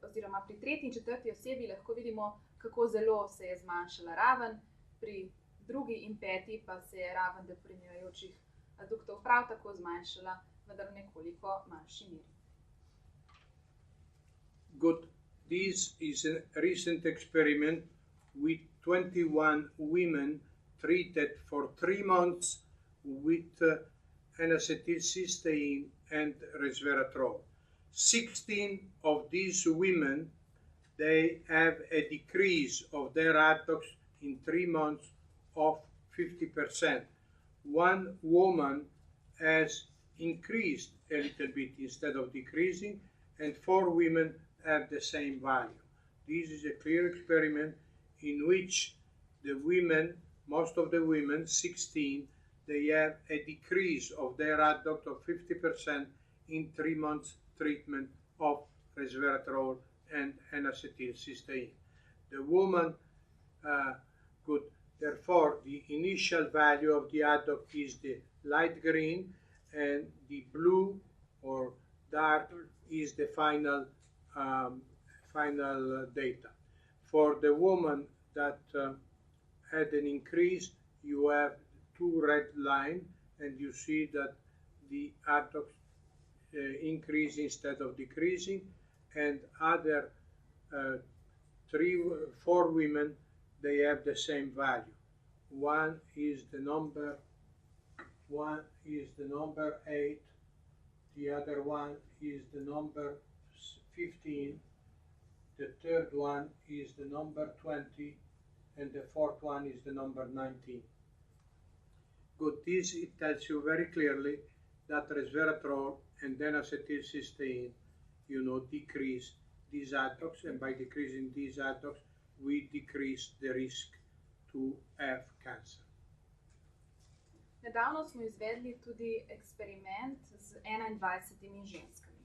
oziroma pri tretji in četrti osebi lahko vidimo, kako zelo se je zmanjšala raven, pri drugi in peti pa se je raven depurinirajočih aduktov prav tako zmanjšala, vendar v nekoliko manjši meri. Good. This is a recent experiment with 21 women treated for 3 months with N-acetylcysteine and resveratrol. 16 of these women, they have a decrease of their adducts in 3 months of 50%. 1 woman has increased a little bit instead of decreasing, and 4 women have the same value. This is a clear experiment in which the women, most of the women, 16, they have a decrease of their adduct of 50% in 3 months treatment of resveratrol and N-acetylcysteine. The woman could, therefore, the initial value of the adduct is the light green, and the blue or dark is the final data. For the woman that had an increase, you have 2 red lines, and you see that the adducts increase instead of decreasing, and other 4 women, they have the same value. One is the number 8, the other one is the number 15, the third one is the number 20, and the fourth one is the number 19. Good. This it tells you very clearly that resveratrol and then acetylcysteine, decrease these adducts, and by decreasing these adducts, we decrease the risk to have cancer. Nedavno smo izvedli tudi eksperiment z 21 ženskami.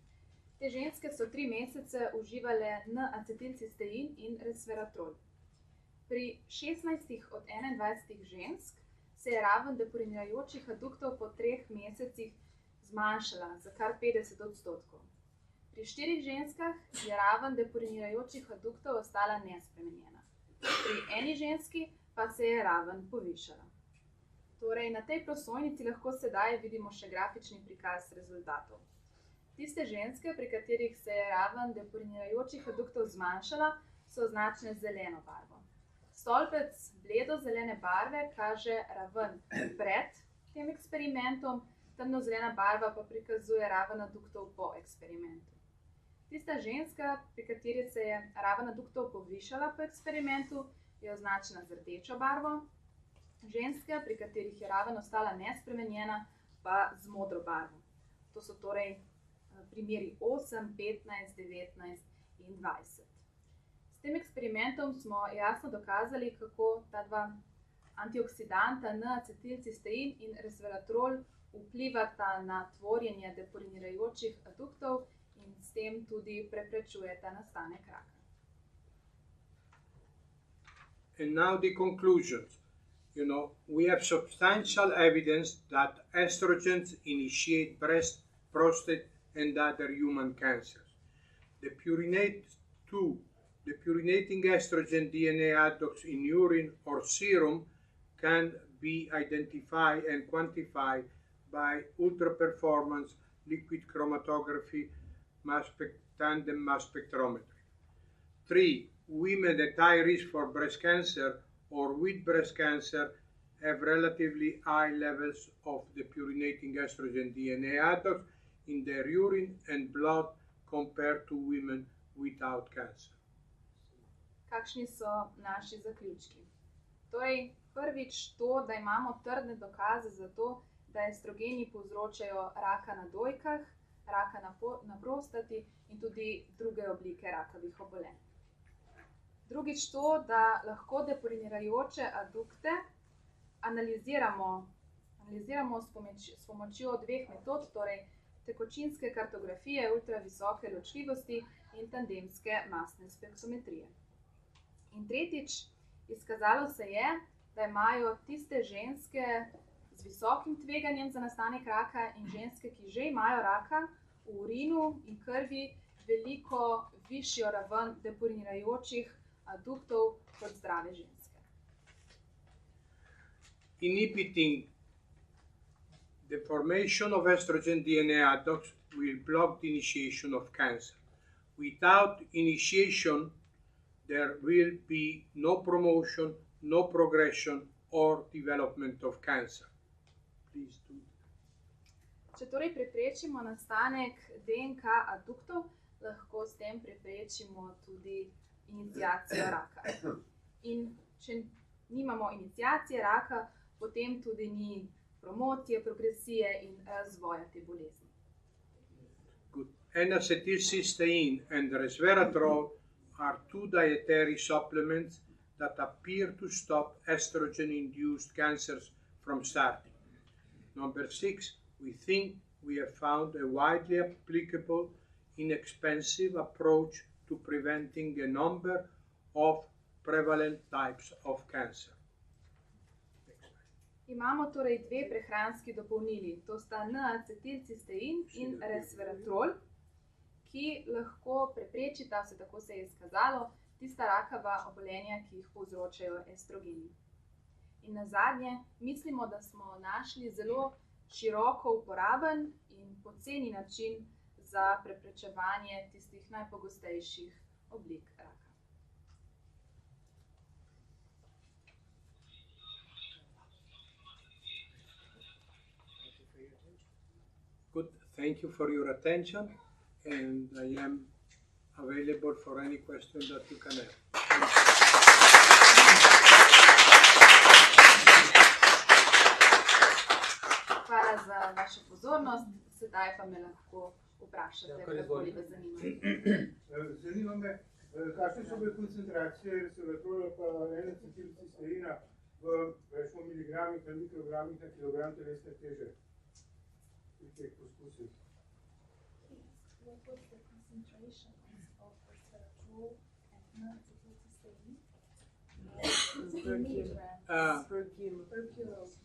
Te ženske so 3 mesece uživale N-acetilcistein in resveratrol. Pri 16 od 21 žensk se je raven depurinirajočih aduktov po 3 mesecih zmanjšala za kar 50%. Pri 4 ženskah je raven depurinirajočih aduktov ostala nespremenjena. Pri eni ženski pa se je raven povišala. Torej, na tej prosojnici lahko sedaj vidimo še grafični prikaz rezultatov. Tiste ženske, pri katerih se je raven depurinirajočih aduktov zmanjšala, so označene z zeleno barvo. Stolpec bledo-zelene barve kaže raven pred tem eksperimentom, temno-zelena barva pa prikazuje raven aduktov po eksperimentu. Tista ženska, pri kateri se je raven aduktov povišala po eksperimentu, je označena z rdečo barvo. Ženske, pri katerih je raven ostala nespremenjena, pa z modro barvo. To so torej primeri 8, 15, 19 in 20. S tem eksperimentom smo jasno dokazali, kako ta dva antioksidanta N-acetilcistein in resveratrol vplivata na tvorjenje depurinirajočih aduktov in s tem tudi preprečujeta nastanek raka. And now the conclusions. We have substantial evidence that estrogens initiate breast, prostate, and other human cancers. The purinating estrogen DNA adducts in urine or serum can be identified and quantified by ultra-performance liquid chromatography tandem mass spectrometry. 3. Women at high risk for breast cancer or with breast cancer have relatively high levels of the purinating estrogen DNA adducts in their urine and blood compared to women without cancer. Kakšni so naši zaključki? Torej, prvič to, da imamo trdne dokaze za to, da estrogeni povzročajo raka na dojkah, raka na prostati in tudi druge oblike rakavih obolenj. Drugič to, da lahko depurinirajoče adukte analiziramo s pomočjo dveh metod, torej tekočinske kartografije ultravisoke ločljivosti in tandemske masne spektrometrije. In tretjič, izkazalo se je, da imajo tiste ženske z visokim tveganjem za nastanek raka in ženske, ki že imajo raka, v urinu in krvi veliko višjo raven depurinirajočih aduktov kot zdrave ženske. Inhibiting the formation of estrogen DNA adducts will block the initiation of cancer. Without initiation, there will be no promotion, no progression or development of cancer. Please do. Če torej preprečimo nastanek DNK aduktov, lahko s tem preprečimo tudi iniciacijo raka. In če nimamo iniciacije raka, potem tudi ni promocije, progresije in razvoja te bolezni. Good. N-acetylcysteine and resveratrol are two dietary supplements that appear to stop estrogen-induced cancers from starting. Number 6, we think we have found a widely applicable, inexpensive approach to preventing a number of prevalent types of cancer. Imamo torej dve prehranski dopolnili, to sta N-acetilcistein in resveratrol, ki lahko preprečita, vse tako se je izkazalo, tista rakava obolenja, ki jih povzročajo estrogeni. In nazadnje, mislimo, da smo našli zelo široko uporaben in poceni način za preprečevanje tistih najpogostejših oblik raka. Good. Thank you for your attention, and I am available for any question that you can have. Hvala za vašo pozornost, sedaj pa me lahko vprašate, kakoli vas zanima. Zanima me, kakšne so bile koncentracije resveratrola pa N-acetilcisteina v recimo miligramih na mikrogramih na kilogram telesne teže pri teh poskusih? concentrations of resveratrol and non-acetylcysteine in milligrams per kilo.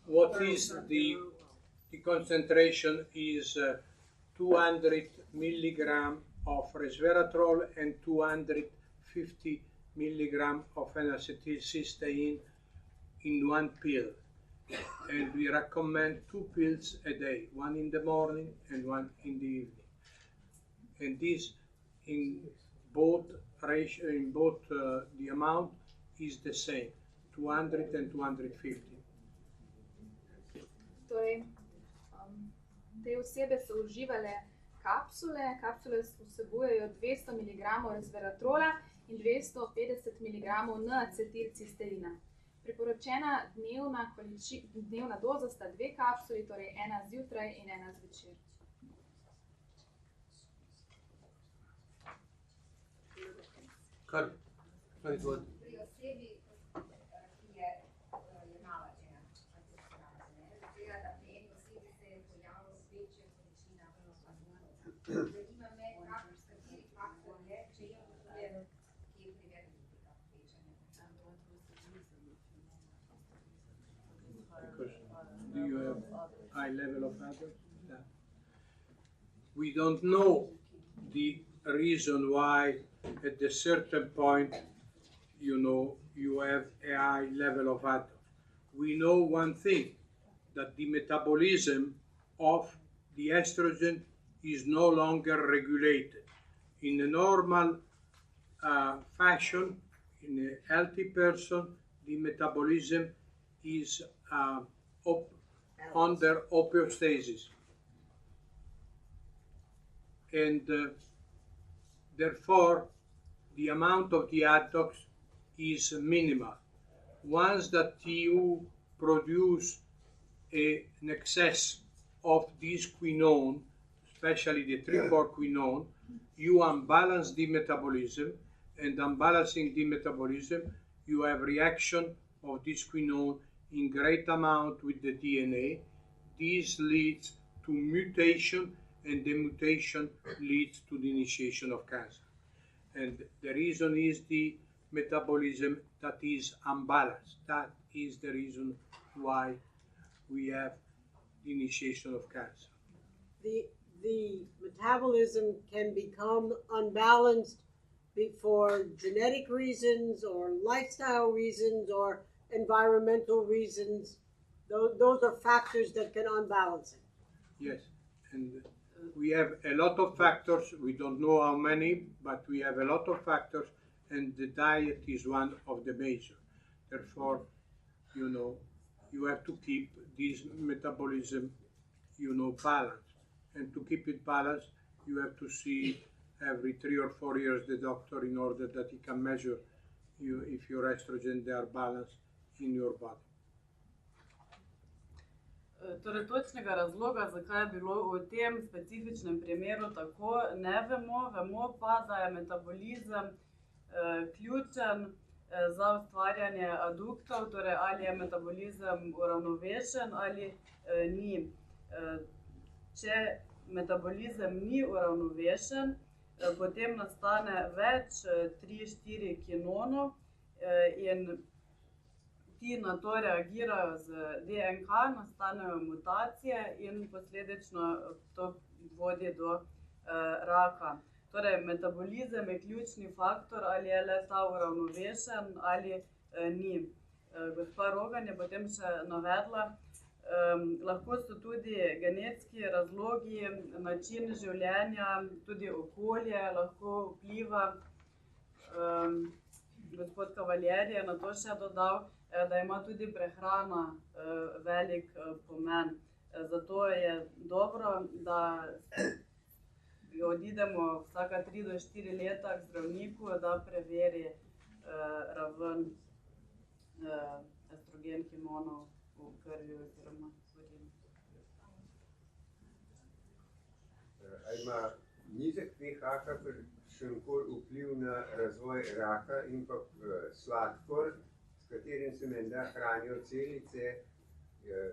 What is the concentration is 200 milligram of resveratrol and 250 milligram of N-acetylcysteine in one pill. And we recommend 2 pills a day, one in the morning and one in the evening. And this in both ratio, the amount is the same, 200 and 250. Torej, te osebe so uživale kapsule. Kapsule vsebujejo 200 mg resveratrola in 250 mg N-acetilcisteina. Priporočena dnevna doza sta 2 kapsuli, torej ena zjutraj in ena zvečer. Kar izvod. Pri osebi, ki je jemala te antihistamine, tega, da pri eni osebi se je pojavila večja količina hormonov. Zanima me, kateri faktor je, če je ugotovljen, ki je privedel do tega povečanja. Do you have high level of adult? Yeah. We don't know the reason why at a certain point, you have a high level of adult. We know one thing, that the metabolism of the estrogen is no longer regulated. In a normal fashion, in a healthy person, the metabolism is under homeostasis. And therefore, the amount of the adduct is minimal. Once that you produce an excess of this quinone, especially the 3,4-quinone, you unbalance the metabolism, and unbalancing the metabolism, you have reaction of this quinone in great amount with the DNA. This leads to mutation, and the mutation leads to the initiation of cancer. And the reason is the metabolism that is unbalanced. That is the reason why we have the initiation of cancer. The metabolism can become unbalanced for genetic reasons or lifestyle reasons or environmental reasons. Those are factors that can unbalance it. Yes, and we have a lot of factors. We don't know how many, but we have a lot of factors, and the diet is one of the major. Therefore, you have to keep this metabolism, balanced. And to keep it balanced, you have to see every 3 or 4 years the doctor in order that he can measure you if your estrogen they are balanced in your body. Torej, točnega razloga, zakaj je bilo v tem specifičnem primeru tako, ne vemo. Vemo pa, da je metabolizem ključen za ustvarjanje aduktov, torej ali je metabolizem uravnovešen ali ni. Če metabolizem ni uravnovešen, potem nastane več 3-4 kinonov in ti na to reagirajo z DNK, nastanejo mutacije in posledično to vodi do raka. Torej, metabolizem je ključni faktor, ali je le ta uravnovešen ali ni. Gospa Rogan je potem še navedla, lahko so tudi genetski razlogi, način življenja, tudi okolje lahko vpliva. Gospod Kavaljer je na to še dodal, da ima tudi prehrana velik pomen. Zato je dobro, da odidemo vsaka 3 do 4 leta k zdravniku, da preveri raven estrogen hormonov v krvi oziroma urinu. Ali ima nizek pH kakršenkoli vpliv na razvoj raka in pa sladkor, s katerim se menda hranijo celice,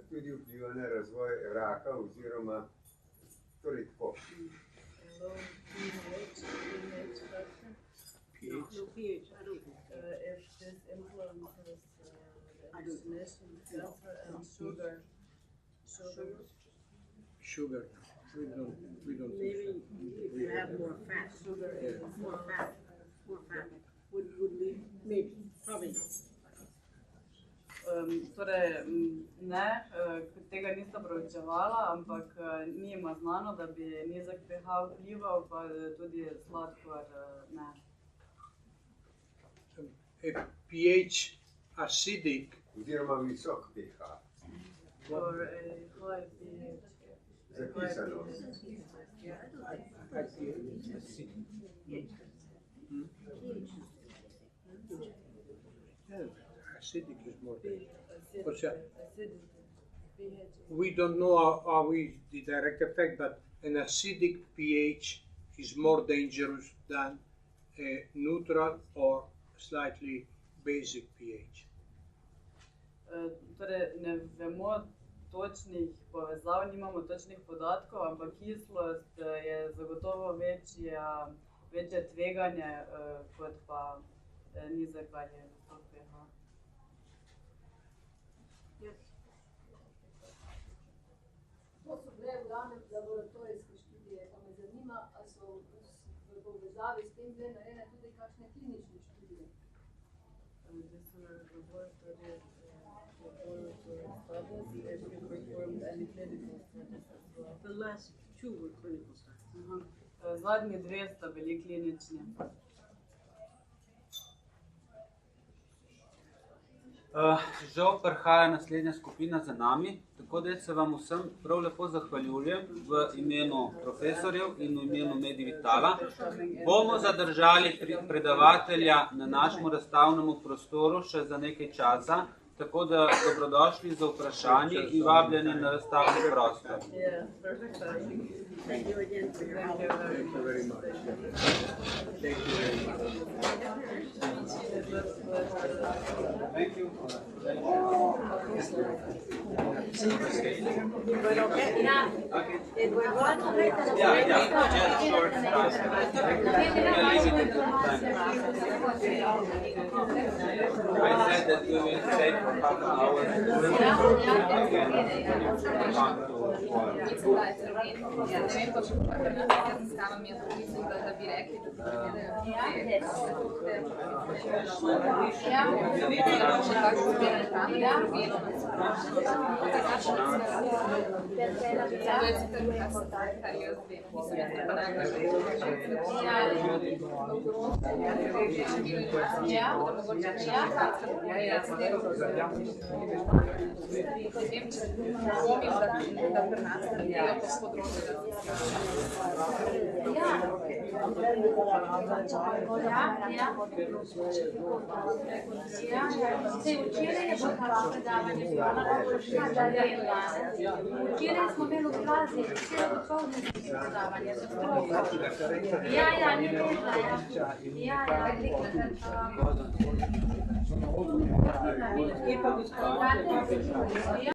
tudi vpliva na razvoj raka oziroma torej tako? low pH factor. No pH, I don't think. If this influences the elimination of sulfur and sugar. Sugar. We don't. Maybe if you have more fat, more fat, would lead, maybe, probably not. Torej, ne, tega nista proučevala, ampak ni ima znano, da bi nizek pH vplival, pa tudi sladkor ne. A pH acidic oziroma visok pH. Or a high pH. Zapisano. Acidic is more dangerous. pH. We don't know the direct effect, but an acidic pH is more dangerous than a neutral or slightly basic pH. Torej, ne vemo točnih povezav, nimamo točnih podatkov, ampak kislost je zagotovo večje tveganje kot pa nizek ali visok pH. To so bile v glavnem laboratorijske študije, pa me zanima, ali so v povezavi s tem bile narejene tudi kakšne klinične študije? This were laboratory studies, if you performed any clinical studies as well. The last two were clinical studies. Zadnji dve sta bili klinični. Žal prihaja naslednja skupina za nami, tako da se vam vsem prav lepo zahvaljujem v imenu profesorjev in v imenu Medivitala. Bomo zadržali predavatelja na našem razstavnem prostoru še za nekaj časa, tako da dobrodošli za vprašanje in vabljeni na razstavni prostor. Thank you again for your help. Thank you very much. Thank you very much. Thank you. You went okay? Yeah. Okay. It went well? Yeah, just short time. I said that we will stay for half an hour. Ne vem pa, ker nas raziskavam, jaz mislim, da bi rekli, da še kakšno zbiranje tam, da probilo nas. To je sicer kar jaz vem, mislim, jaz pa najbolj potem, če dvomim, da pri nas naredijo to področje Včeraj je bilo kakšno predavanje, včeraj smo imeli v klazi, včeraj popoldne predavanje za stroko. Ja, ni vedla, ja.